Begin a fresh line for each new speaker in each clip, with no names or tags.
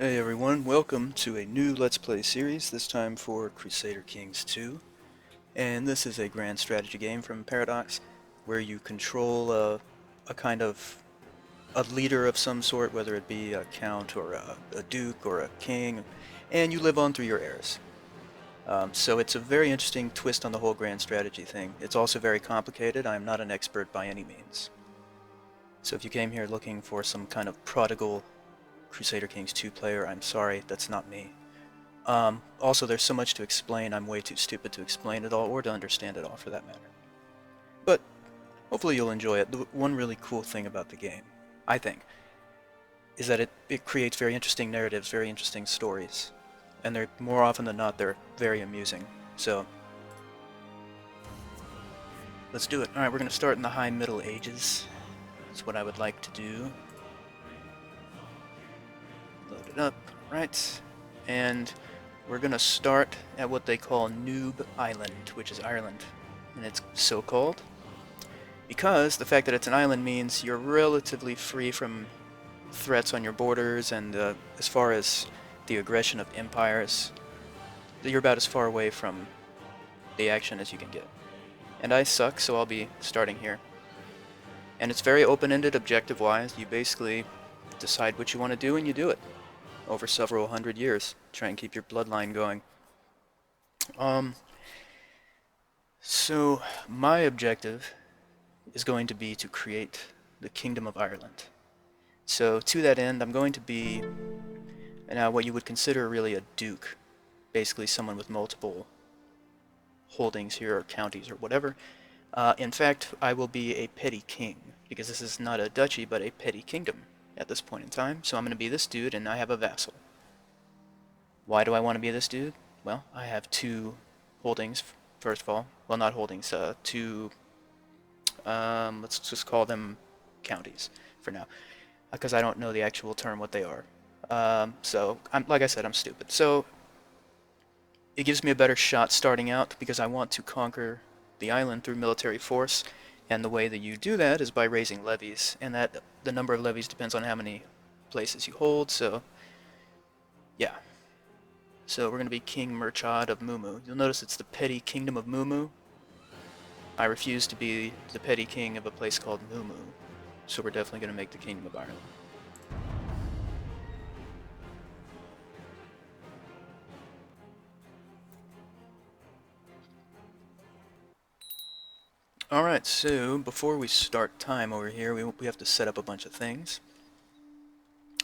Hey everyone, welcome to a new Let's Play series, this time for Crusader Kings 2. And this is a grand strategy game from Paradox, where you control a kind of a leader of some sort, whether it be a count or a duke or a king, and you live on through your heirs. So it's a very interesting twist on the whole grand strategy thing. It's also very complicated. I'm not an expert by any means. So if you came here looking for some kind of prodigal Crusader Kings 2 player, I'm sorry, that's not me. Also, there's so much to explain, I'm way too stupid to explain it all, or to understand it all for that matter. But, hopefully you'll enjoy it. The one really cool thing about the game, I think, is that it creates very interesting narratives, very interesting stories. And they're, more often than not, they're very amusing. So, let's do it. Alright, we're going to start in the High Middle Ages. That's what I would like to do. Load it up. Right. And we're going to start at what they call Noob Island, which is Ireland. And it's so called because the fact that it's an island means you're relatively free from threats on your borders, and as far as the aggression of empires, you're about as far away from the action as you can get. And I suck, so I'll be starting here. And it's very open-ended, objective-wise. You basically decide what you want to do and you do it over several hundred years. Try and keep your bloodline going. So my objective is going to be to create the Kingdom of Ireland. So to that end, I'm going to be now what you would consider really a duke, basically someone with multiple holdings here, or counties, or whatever. In fact, I will be a petty king, because this is not a duchy, but a petty kingdom at this point in time. So I'm going to be this dude, and I have a vassal. Why do I want to be this dude? Well, I have two holdings, first of all. Well, not holdings, two, let's just call them counties for now, because I don't know the actual term what they are. So, like I said, I'm stupid. So, it gives me a better shot starting out, because I want to conquer the island through military force, and the way that you do that is by raising levies, and that the number of levies depends on how many places you hold, so yeah. So we're going to be King Murchad of Mumu. You'll notice it's the petty kingdom of Mumu. I refuse to be the petty king of a place called Mumu, so we're definitely going to make the Kingdom of Ireland. Alright, so before we start time over here, we have to set up a bunch of things.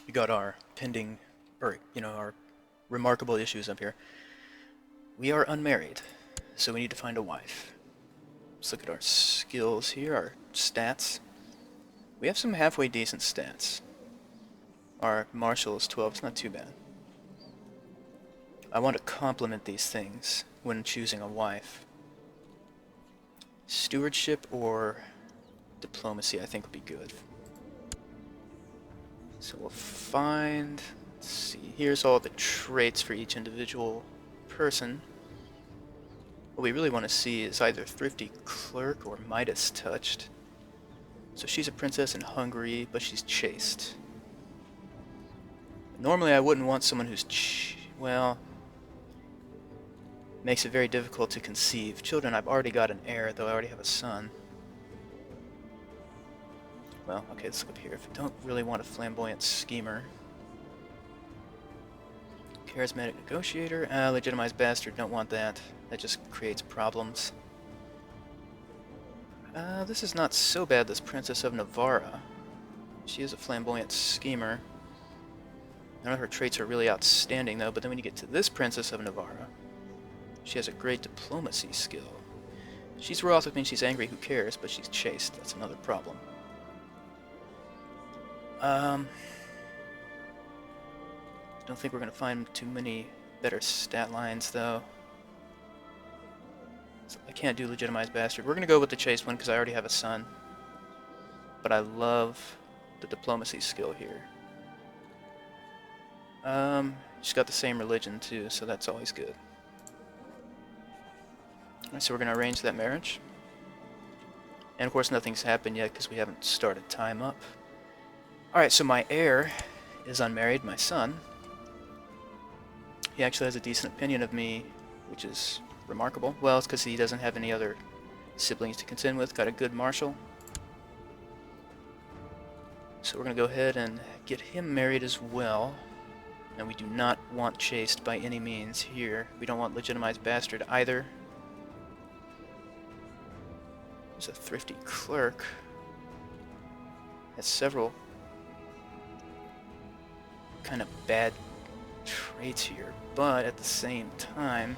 We got our pending, or, our remarkable issues up here. We are unmarried, so we need to find a wife. Let's look at our skills here, our stats. We have some halfway decent stats. Our martial is 12, it's not too bad. I want to complement these things when choosing a wife. Stewardship or diplomacy I think would be good. So we'll find, let's see, here's all the traits for each individual person. What we really want to see is either Thrifty Clerk or Midas Touched. So she's a princess in Hungary, but she's chaste. Normally I wouldn't want someone who's, well, makes it very difficult to conceive. Children, I've already got an heir, though I already have a son. Well, okay, let's look up here. If you don't really want a flamboyant schemer. Charismatic negotiator. Legitimized bastard, don't want that. That just creates problems. This is not so bad, this Princess of Navarra. She is a flamboyant schemer. None of her traits are really outstanding, though, but then when you get to this Princess of Navarra, she has a great diplomacy skill. She's wroth with me, she's angry, who cares, but she's chaste. That's another problem. Don't think we're going to find too many better stat lines, though. So I can't do legitimized bastard. We're going to go with the chaste one because I already have a son. But I love the diplomacy skill here. She's got the same religion, too, so that's always good. Alright, so we're going to arrange that marriage. And of course nothing's happened yet because we haven't started time up. Alright, so my heir is unmarried, my son. he actually has a decent opinion of me, which is remarkable. Well, it's because he doesn't have any other siblings to contend with. Got a good marshal. So we're going to go ahead and get him married as well. And we do not want chaste by any means here. We don't want legitimized bastard either. There's a thrifty clerk. Has several kind of bad traits here, but at the same time,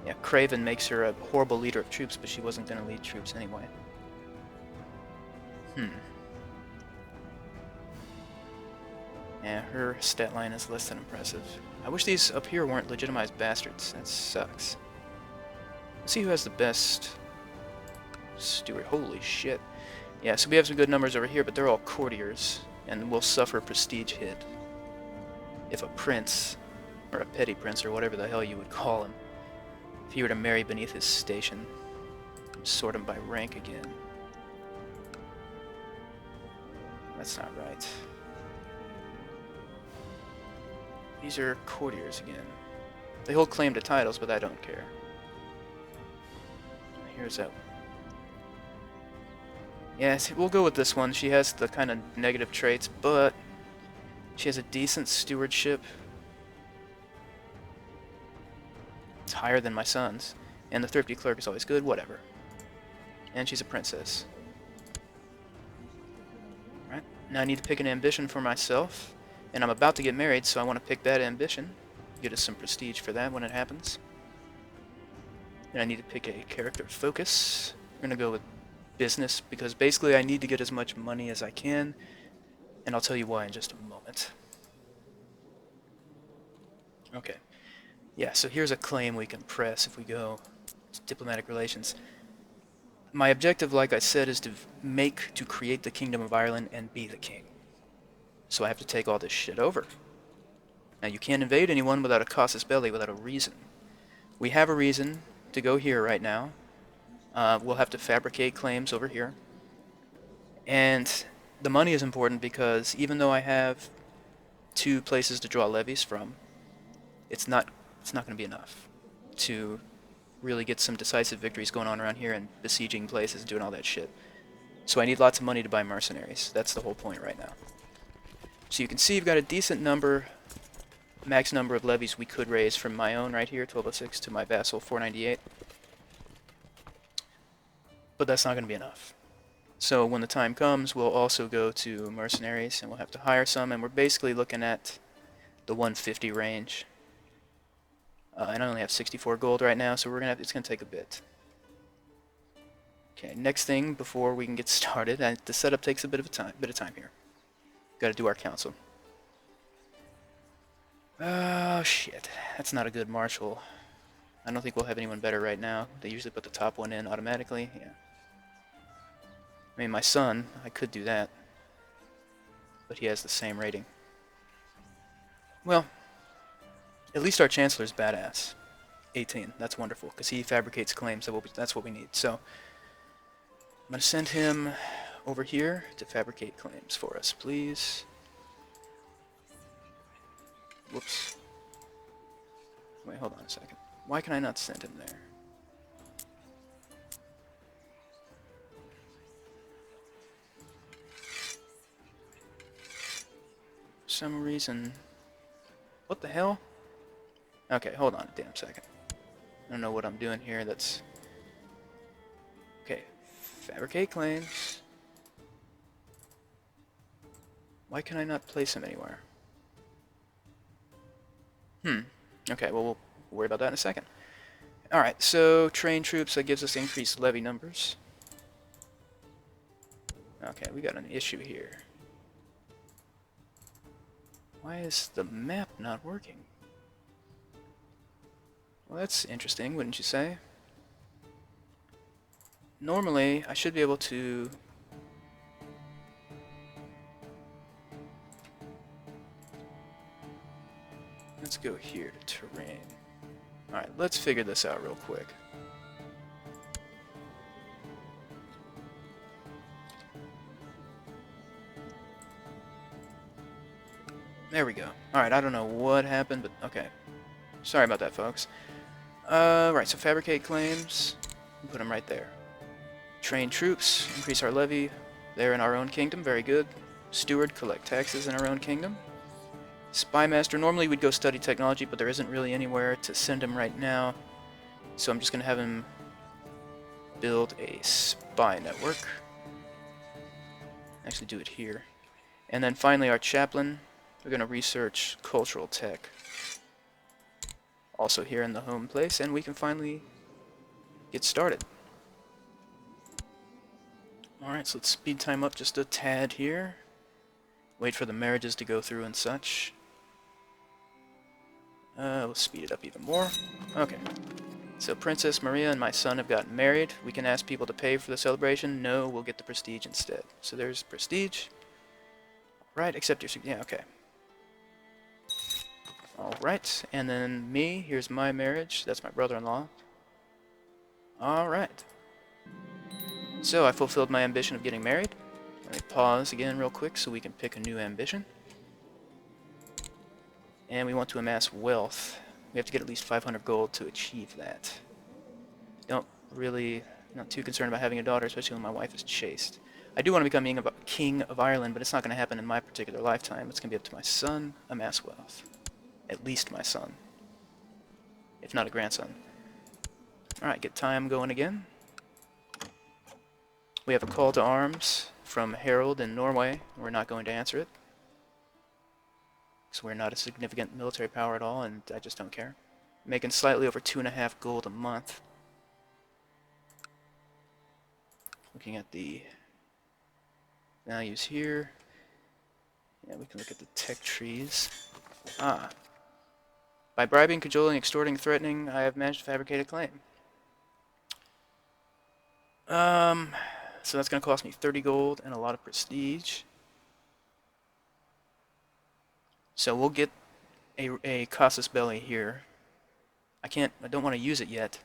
yeah, Craven makes her a horrible leader of troops, but she wasn't going to lead troops anyway. Yeah, her stat line is less than impressive. I wish these up here weren't legitimized bastards. That sucks. Let's see who has the best steward. Holy shit. Yeah, so we have some good numbers over here, but they're all courtiers, and will suffer a prestige hit if a prince, or a petty prince, or whatever the hell you would call him, if he were to marry beneath his station. Sort him by rank again. That's not right. These are courtiers again. They hold claim to titles, but I don't care. Here's that. Yes, we'll go with this one. She has the kind of negative traits, but she has a decent stewardship. It's higher than my son's. And the thrifty clerk is always good, whatever. And she's a princess. Alright, now I need to pick an ambition for myself. And I'm about to get married, so I want to pick that ambition. Get us some prestige for that when it happens. And I need to pick a character focus. We're going to go with business, because basically I need to get as much money as I can. And I'll tell you why in just a moment. Okay. Yeah, so here's a claim we can press if we go to diplomatic relations. My objective, like I said, is to create the Kingdom of Ireland and be the king. So I have to take all this shit over. Now, you can't invade anyone without a casus belli, without a reason. We have a reason to go here right now. We'll have to fabricate claims over here. And the money is important because even though I have 2 places to draw levies from, it's not going to be enough to really get some decisive victories going on around here and besieging places and doing all that shit. So I need lots of money to buy mercenaries. That's the whole point right now. So you can see you've got a decent number, max number of levies we could raise from my own right here, 1206, to my vassal, 498. But that's not going to be enough. So when the time comes, we'll also go to mercenaries, and we'll have to hire some, and we're basically looking at the 150 range. And I only have 64 gold right now, so it's going to take a bit. Okay, next thing before we can get started, the setup takes a bit of time here. Got to do our council. Oh shit, that's not a good marshal. I don't think we'll have anyone better right now. They usually put the top one in automatically. Yeah. I mean, my son, I could do that, but he has the same rating. Well, at least our chancellor's badass. 18, that's wonderful, because he fabricates claims, that's what we need. So, I'm going to send him over here to fabricate claims for us, please. Whoops. Wait, hold on a second. Why can I not send him there? For some reason... What the hell? Okay, hold on a damn second. I don't know what I'm doing here, that's... Okay, fabricate claims. Why can I not place him anywhere? Okay, well, we'll worry about that in a second. Alright, so train troops, that gives us increased levy numbers. Okay, we got an issue here. Why is the map not working? Well, that's interesting, wouldn't you say? Normally, I should be able to... Let's go here to terrain. Alright, let's figure this out real quick. There we go. Alright, I don't know what happened, but okay. Sorry about that, folks. Right, so fabricate claims. Put them right there. Train troops. Increase our levy. They're in our own kingdom. Very good. Steward. Collect taxes in our own kingdom. Spy master. Normally we'd go study technology, but there isn't really anywhere to send him right now. So I'm just going to have him build a spy network. Actually do it here. And then finally our chaplain. We're going to research cultural tech. Also here in the home place, and we can finally get started. Alright, so let's speed time up just a tad here. Wait for the marriages to go through and such. We'll speed it up even more. Okay. So Princess Maria and my son have gotten married. We can ask people to pay for the celebration. No, we'll get the prestige instead. So there's prestige. Right, accept your... Yeah, okay. Alright, and then me, here's my marriage. That's my brother-in-law. Alright. So I fulfilled my ambition of getting married. Let me pause again real quick so we can pick a new ambition. And we want to amass wealth. We have to get at least 500 gold to achieve that. Not too concerned about having a daughter, especially when my wife is chaste. I do want to become king of Ireland, but it's not going to happen in my particular lifetime. It's going to be up to my son. Amass wealth. At least my son. If not a grandson. Alright, get time going again. We have a call to arms from Harold in Norway. We're not going to answer it. Because we're not a significant military power at all, and I just don't care. Making slightly over 2.5 gold a month. Looking at the values here. Yeah, we can look at the tech trees. Ah. By bribing, cajoling, extorting, threatening, I have managed to fabricate a claim. So that's going to cost me 30 gold and a lot of prestige. So we'll get a casus belli here. I don't want to use it yet.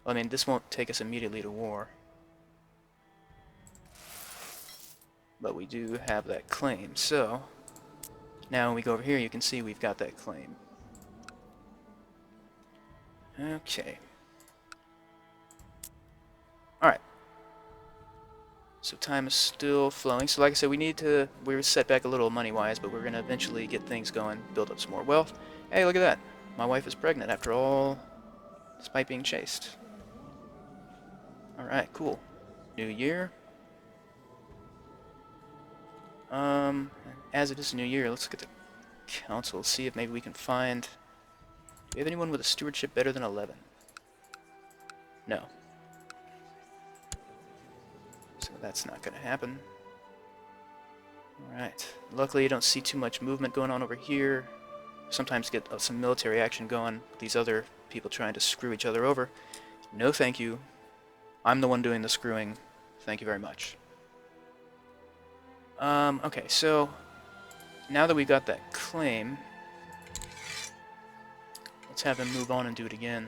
Well, I mean, this won't take us immediately to war. But we do have that claim, so... Now when we go over here, you can see we've got that claim. Okay. Alright. So time is still flowing. So like I said, we're set back a little money-wise, but we're going to eventually get things going, build up some more wealth. Hey, look at that. My wife is pregnant after all, despite being chaste. Alright, cool. New year. As it is New Year, let's look at the council, see if maybe we can find... Do we have anyone with a stewardship better than 11? No. So that's not going to happen. Alright. Luckily, you don't see too much movement going on over here. Sometimes get some military action going. These other people trying to screw each other over. No thank you. I'm the one doing the screwing. Thank you very much. Okay, so... Now that we got that claim... Let's have him move on and do it again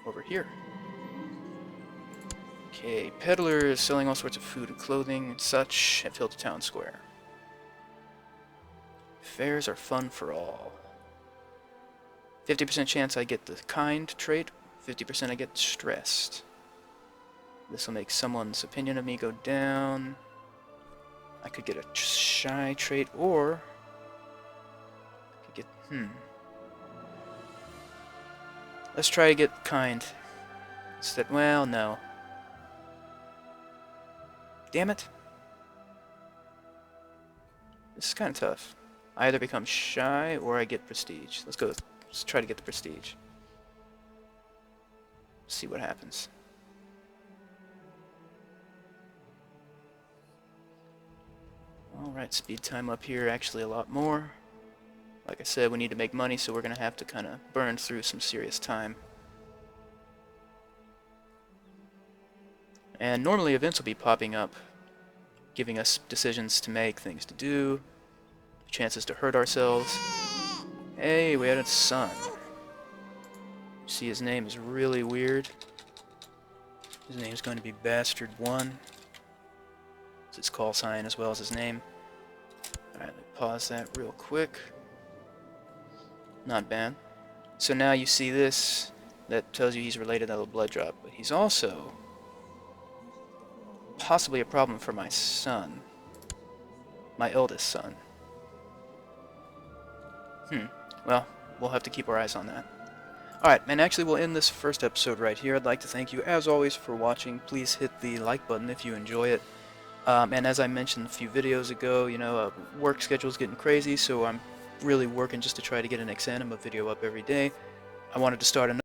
over here. Okay, peddlers selling all sorts of food and clothing and such have filled the town square. Fairs are fun for all. 50% chance I get the kind trait, 50% I get stressed. This will make someone's opinion of me go down. I could get a shy trait, or... I could get... Let's try to get kind. Well, no. Damn it. This is kind of tough. I either become shy or I get prestige. Let's try to get the prestige. See what happens. Alright, speed time up here actually a lot more. Like I said, we need to make money, so we're going to have to kind of burn through some serious time. And normally events will be popping up, giving us decisions to make, things to do, chances to hurt ourselves. Hey, we had a son. See, his name is really weird. His name is going to be Bastard 1. It's his call sign as well as his name. Alright, pause that real quick. Not bad. So now you see this, that tells you he's related to the blood drop, but he's also possibly a problem for my son. My eldest son. Well, we'll have to keep our eyes on that. Alright, and actually we'll end this first episode right here. I'd like to thank you, as always, for watching. Please hit the like button if you enjoy it. And as I mentioned a few videos ago, you know, work schedule's getting crazy, so I'm really working just to try to get an exanima video up every day. I wanted to start another